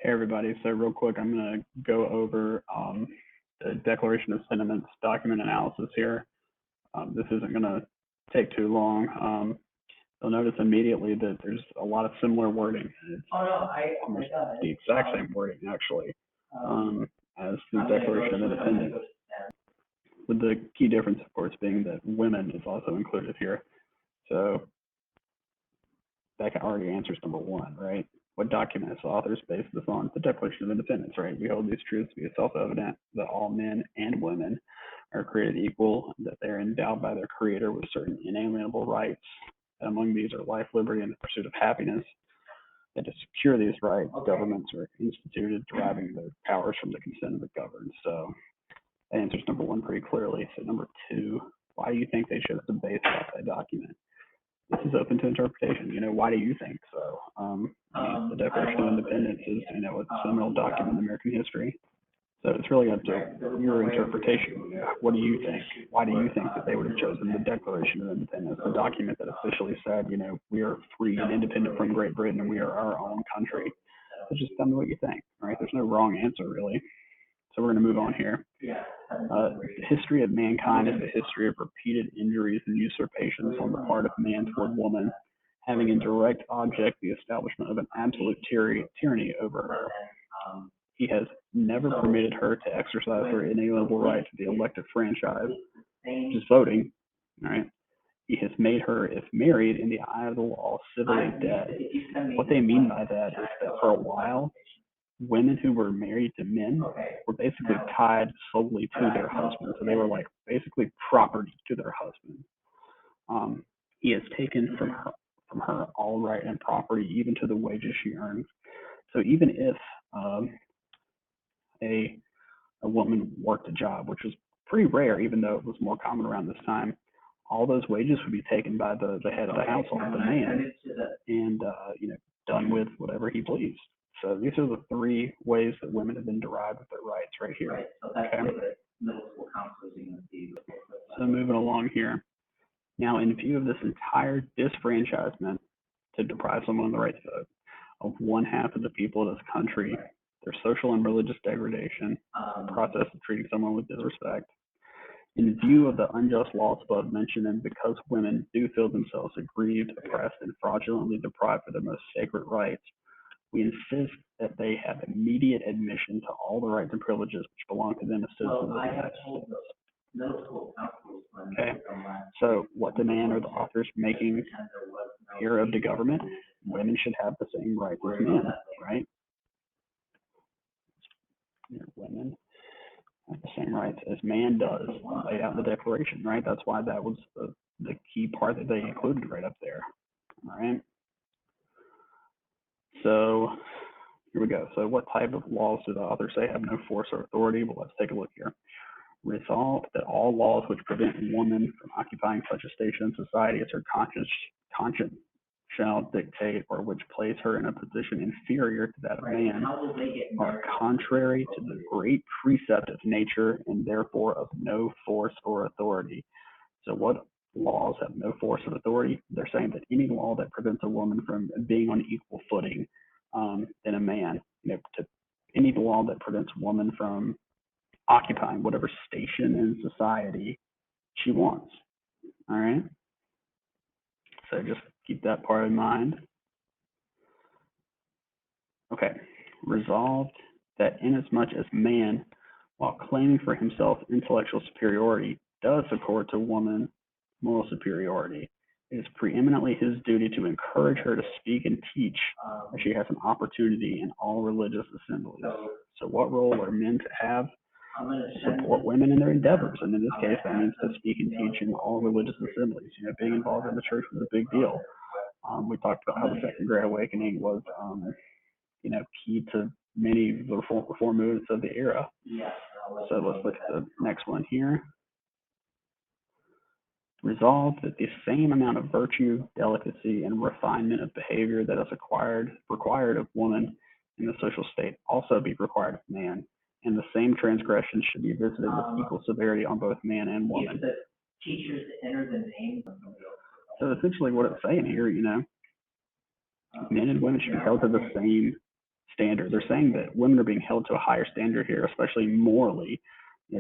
Hey everybody, so real quick, I'm going to go over the Declaration of Sentiments document analysis here. This isn't going to take too long. You'll notice immediately that there's a lot of similar wording. It's almost the exact same wording, actually, as the Declaration of Independence, with the key difference, of course, being that women is also included here. So that already answers number one, right? What document is the authors based this on? The Declaration of Independence, right? We hold these truths to be self-evident that all men and women are created equal, that they are endowed by their Creator with certain inalienable rights. And among these are life, liberty, and the pursuit of happiness. That to secure these rights, governments are instituted, deriving their powers from the consent of the governed. So that answers number one pretty clearly. So number two, why do you think they chose to base off that document? This is open to interpretation. Why do you think so? The Declaration of Independence is, a seminal document in American history. So it's really up to your interpretation. What do you think? Why do you think that they would have chosen the Declaration of Independence, the document that officially said, we are free and independent from Great Britain and we are our own country? So just tell me what you think, all right? There's no wrong answer, really. So we're going to move on here. The history of mankind is the history of repeated injuries and usurpations on the part of man toward woman, having in direct object the establishment of an absolute tyranny over her. He has never permitted her to exercise her inalienable right to the elective franchise, which is voting, all right? He has made her, if married, in the eye of the law, civilly dead. What they mean by that is that for a while, women who were married to men were basically tied solely to their husbands. So they were like basically property to their husband. He has taken from her all right and property, even to the wages she earns. So even if a woman worked a job, which was pretty rare, even though it was more common around this time, all those wages would be taken by the head of the household, the man, and done with whatever he pleased. So these are the three ways that women have been derived of their rights right here. Okay. So moving along here. Now, in view of this entire disfranchisement to deprive someone of the right to vote of one half of the people of this country, their social and religious degradation, the process of treating someone with disrespect, in view of the unjust laws above mentioned, and because women do feel themselves aggrieved, oppressed, and fraudulently deprived of their most sacred rights, we insist that they have immediate admission to all the rights and privileges which belong to them as citizens of the United States. Okay, so what demand are the authors making here of the government? Women should have the same rights as men, right? Women have the same rights as man does, laid out in the Declaration, right? That's why that was the key part that they included right up there, all right? So here we go. So what type of laws do the authors say have no force or authority? Well, let's take a look here. Resolved that all laws which prevent a woman from occupying such a station in society as her conscience shall dictate, or which place her in a position inferior to that of man, are contrary to the great precept of nature and therefore of no force or authority. So what laws have no force or authority? They're saying that any law that prevents a woman from being on equal footing than a man, to any law that prevents a woman from occupying whatever station in society she wants. All right. So just keep that part in mind. Okay. Resolved that inasmuch as man, while claiming for himself intellectual superiority, does accord to woman moral superiority, it is preeminently his duty to encourage her to speak and teach as she has an opportunity in all religious assemblies. So what role are men to have? Support women in their endeavors, and in this case that means to speak and teach in all religious assemblies. Being involved in the church was a big deal. We talked about how the Second Great Awakening was key to many of the reform movements of the era. So let's look at the next one here. Resolved that the same amount of virtue, delicacy, and refinement of behavior that is required of woman in the social state also be required of man, and the same transgression should be visited with equal severity on both man and woman. So essentially what it's saying here, men and women should be held to the same standard. They're saying that women are being held to a higher standard here, especially morally.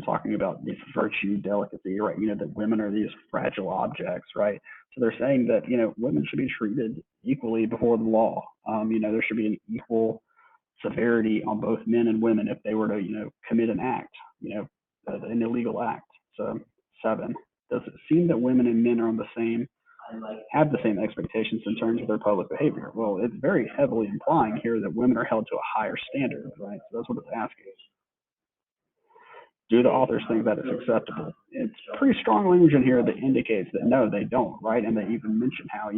Talking about this virtue, delicacy, right? That women are these fragile objects, right? So they're saying that, women should be treated equally before the law. There should be an equal severity on both men and women if they were to, commit an act, an illegal act. So 7, does it seem that women and men are on the same, have the same expectations in terms of their public behavior? Well, it's very heavily implying here that women are held to a higher standard, right? So that's what it's asking. Do the authors think that it's acceptable? It's pretty strong language in here that indicates that no, they don't, right? And they even mention how,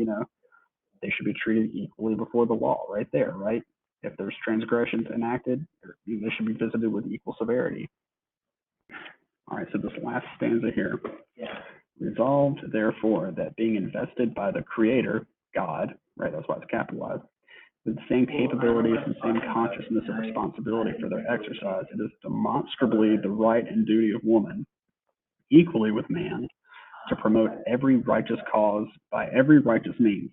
they should be treated equally before the law, right there, right? If there's transgressions enacted, they should be visited with equal severity. All right, so this last stanza here. Resolved, therefore, that being invested by the Creator, God, right, that's why it's capitalized, with the same capabilities and same consciousness of responsibility for their exercise, it is demonstrably the right and duty of woman, equally with man, to promote every righteous cause by every righteous means,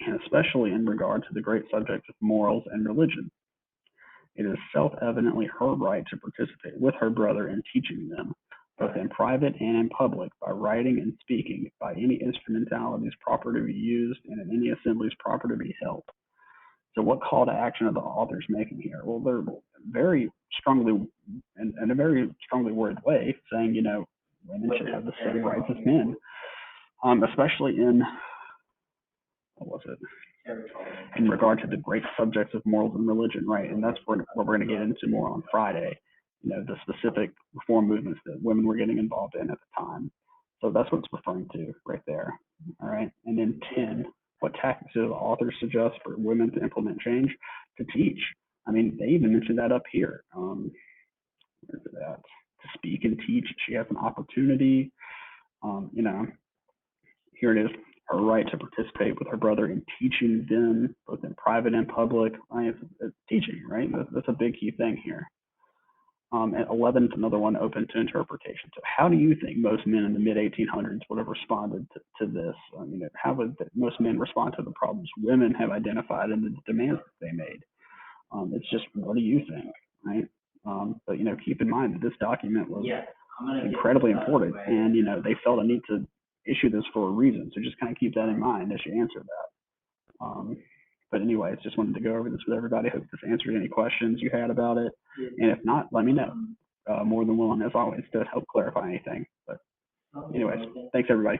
and especially in regard to the great subjects of morals and religion. It is self-evidently her right to participate with her brother in teaching them, both in private and in public, by writing and speaking, by any instrumentalities proper to be used, and in any assemblies proper to be held. So what call to action are the authors making here? Well, they're very strongly, in a very strongly worded way, saying, women should have the same rights as men, especially in, what was it? In regard to the great subjects of morals and religion, right? And that's what we're going to get into more on Friday, the specific reform movements that women were getting involved in at the time. So that's what it's referring to right there, all right? And then 10, what tactics do the authors suggest for women to implement change? To teach. I mean, they even mentioned that up here. Where's it at? To speak and teach. She has an opportunity. Here it is. Her right to participate with her brother in teaching them, both in private and public. Right? It's teaching, right? That's a big key thing here. At 11, it's another one open to interpretation. So how do you think most men in the mid-1800s would have responded to this? How would most men respond to the problems women have identified and the demands that they made? It's just, what do you think, right? But, keep in mind that this document was incredibly important, and, they felt a need to issue this for a reason. So just kind of keep that in mind as you answer that. But anyways, just wanted to go over this with everybody. Hope this answered any questions you had about it. And if not, let me know. More than willing, as always, to help clarify anything. But anyways, thanks everybody.